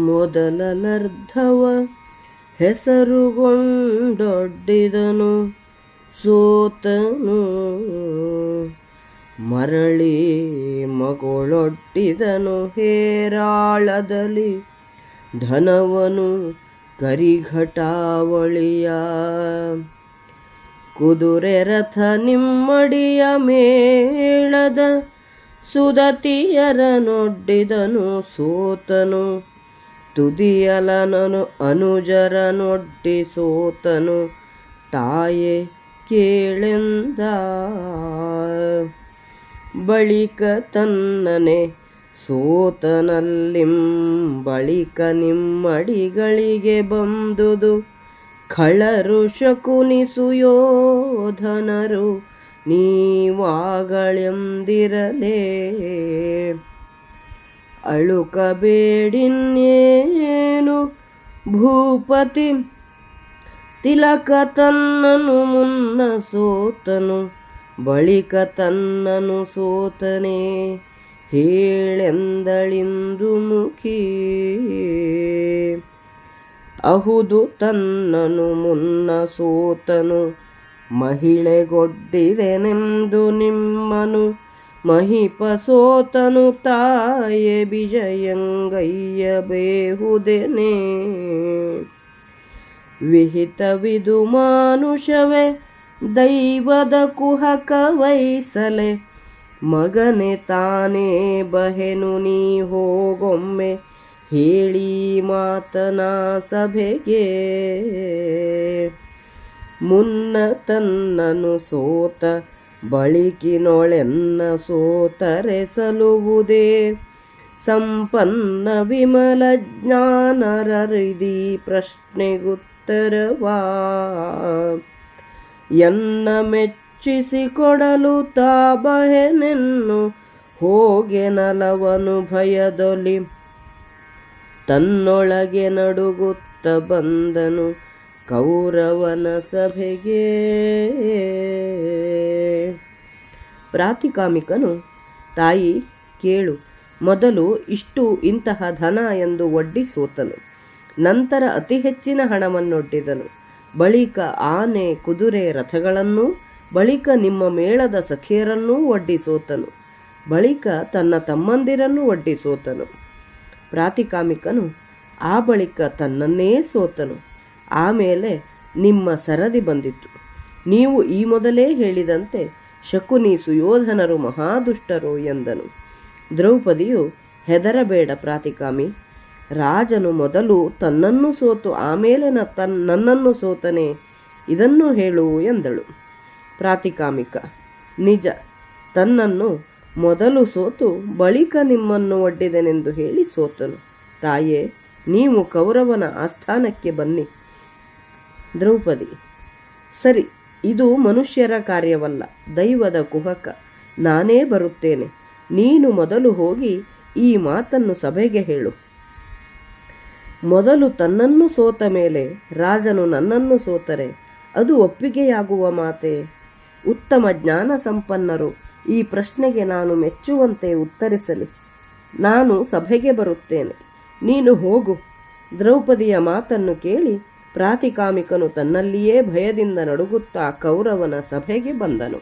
ಮೊದಲರ್ಧವ ಹೆಸರುಗೊಂಡೊಡ್ಡಿದನು ಸೋತನು. ಮರಳಿ ಮಗಳೊಡ್ಡಿದನು ಹೇರಾಳದಲ್ಲಿ ಧನವನು ಕರಿಘಟಾವಳಿಯ. ಕುದುರೆ ರಥ ನಿಮ್ಮಡಿಯ ಮೇಳದ ಸುದತಿಯರನೊಡ್ಡಿದನು ಸೋತನು. ತುದಿಯಲನನು ಅನುಜರನೊಡ್ಡಿ ಸೋತನು ತಾಯೆ ಕೇಳೆಂದ. ಬಳಿಕ ತನ್ನನೆ ಸೋತನಲ್ಲಿಂ ಬಳಿಕ ನಿಮ್ಮಡಿಗಳಿಗೆ ಬಂದುದು ಖಳರು ಶಕುನಿ ಸುಯೋಧನರು ನೀವಾಗಳೆಂದಿರಲೇ. ಅಳುಕಬೇಡಿನ್ನೇನು ಭೂಪತಿ ತಿಲಕ ತನ್ನನು ಮುನ್ನ ಸೋತನು ಬಳಿಕ ತನ್ನನು ಸೋತನೆ ಹೇಳೆಂದಳಿಂದು ಮುಖಿ. ಅಹುದು ತನ್ನನು ಮುನ್ನ ಸೋತನು ಮಹಿಳೆಗೊಡ್ಡಿದೆನೆಂದು ನಿಮ್ಮನು ಮಹಿಪ ಸೋತನು ತಾಯೆ ಬಿಜಯಂಗಯ್ಯ ಬೇಹುದೆನೆ. ವಿಹಿತವಿದು ಮಾನುಷವೇ ದೈವದ ಕುಹಕ ವೈಸಲೆ ಮಗನೆ ತಾನೇ ಬಹೆನು ನೀ ಹೋಗೊಮ್ಮೆ ಹೇಳಿ ಮಾತನ ಸಭೆಗೆ. ಮುನ್ನ ತನ್ನನು ಸೋತ ಬಳಿಕಿನೊಳೆನ್ನ ಸೋತರೆ ಸಲುವುದೇ ಸಂಪನ್ನ ವಿಮಲ ಜ್ಞಾನರರಿದಿ ಪ್ರಶ್ನೆಗುತ್ತರವಾ. ಎನ್ನ ಮೆಚ್ಚಿಸಿಕೊಡಲು ತಾಬಹೆನೆನ್ನು ಹೋಗೆನಲವನು ಭಯದೊಲಿ ತನ್ನೊಳಗೆ ನಡುಗುತ್ತ ಬಂದನು ಕೌರವನ ಸಭೆಗೆ. ಪ್ರಾತಿಕಾಮಿಕನು ತಾಯಿ ಕೇಳು, ಮೊದಲು ಇಷ್ಟು ಇಂತಹ ಧನ ಎಂದು ಒಡ್ಡಿ ಸೋತನು. ನಂತರ ಅತಿ ಹೆಚ್ಚಿನ ಹಣವನ್ನೊಡ್ಡಿದನು. ಬಳಿಕ ಆನೆ ಕುದುರೆ ರಥಗಳನ್ನೂ ಬಳಿಕ ನಿಮ್ಮ ಮೇಳದ ಸಖಿಯರನ್ನೂ ಒಡ್ಡಿ ಸೋತನು. ಬಳಿಕ ತನ್ನ ತಮ್ಮಂದಿರನ್ನು ಒಡ್ಡಿ ಸೋತನು. ಪ್ರಾತಿಕಾಮಿಕನು ಆ ಬಳಿಕ ತನ್ನನ್ನೇ ಸೋತನು. ಆಮೇಲೆ ನಿಮ್ಮ ಸರದಿ ಬಂದಿತು. ನೀವು ಈ ಮೊದಲೇ ಹೇಳಿದಂತೆ ಶಕುನಿ ಸುಯೋಧನರು ಮಹಾದುಷ್ಟರು ಎಂದನು. ದ್ರೌಪದಿಯು ಹೆದರಬೇಡ ಪ್ರಾತಿಕಾಮಿ, ರಾಜನು ಮೊದಲು ತನ್ನನ್ನು ಸೋತು ಆಮೇಲೆ ನನ್ನನ್ನು ಸೋತನೆ, ಇದನ್ನು ಹೇಳು ಎಂದಳು. ಪ್ರಾತಿಕಾಮಿಕ ನಿಜ, ತನ್ನನ್ನು ಮೊದಲು ಸೋತು ಬಳಿಕ ನಿಮ್ಮನ್ನು ಒಡ್ಡಿದೆನೆಂದು ಹೇಳಿ ಸೋತನು. ತಾಯೇ, ನೀವು ಕೌರವನ ಆಸ್ಥಾನಕ್ಕೆ ಬನ್ನಿ. ದ್ರೌಪದಿ ಸರಿ, ಇದು ಮನುಷ್ಯರ ಕಾರ್ಯವಲ್ಲ, ದೈವದ ಕುಹಕ. ನಾನೇ ಬರುತ್ತೇನೆ. ನೀನು ಮೊದಲು ಹೋಗಿ ಈ ಮಾತನ್ನು ಸಭೆಗೆ ಹೇಳು. ಮೊದಲು ತನ್ನನ್ನು ಸೋತ ಮೇಲೆ ರಾಜನು ನನ್ನನ್ನು ಸೋತರೆ ಅದು ಒಪ್ಪಿಗೆಯಾಗುವ ಮಾತೆ? ಉತ್ತಮ ಜ್ಞಾನ ಸಂಪನ್ನರು ಈ ಪ್ರಶ್ನೆಗೆ ನಾನು ಮೆಚ್ಚುವಂತೆ ಉತ್ತರಿಸಲಿ. ನಾನು ಸಭೆಗೆ ಬರುತ್ತೇನೆ, ನೀನು ಹೋಗು. ದ್ರೌಪದಿಯ ಮಾತನ್ನು ಕೇಳಿ ಪ್ರಾತಿಕಾಮಿಕನು ತನ್ನಲ್ಲಿಯೇ ಭಯದಿಂದ ನಡುಗುತ್ತಾ ಕೌರವನ ಸಭೆಗೆ ಬಂದನು.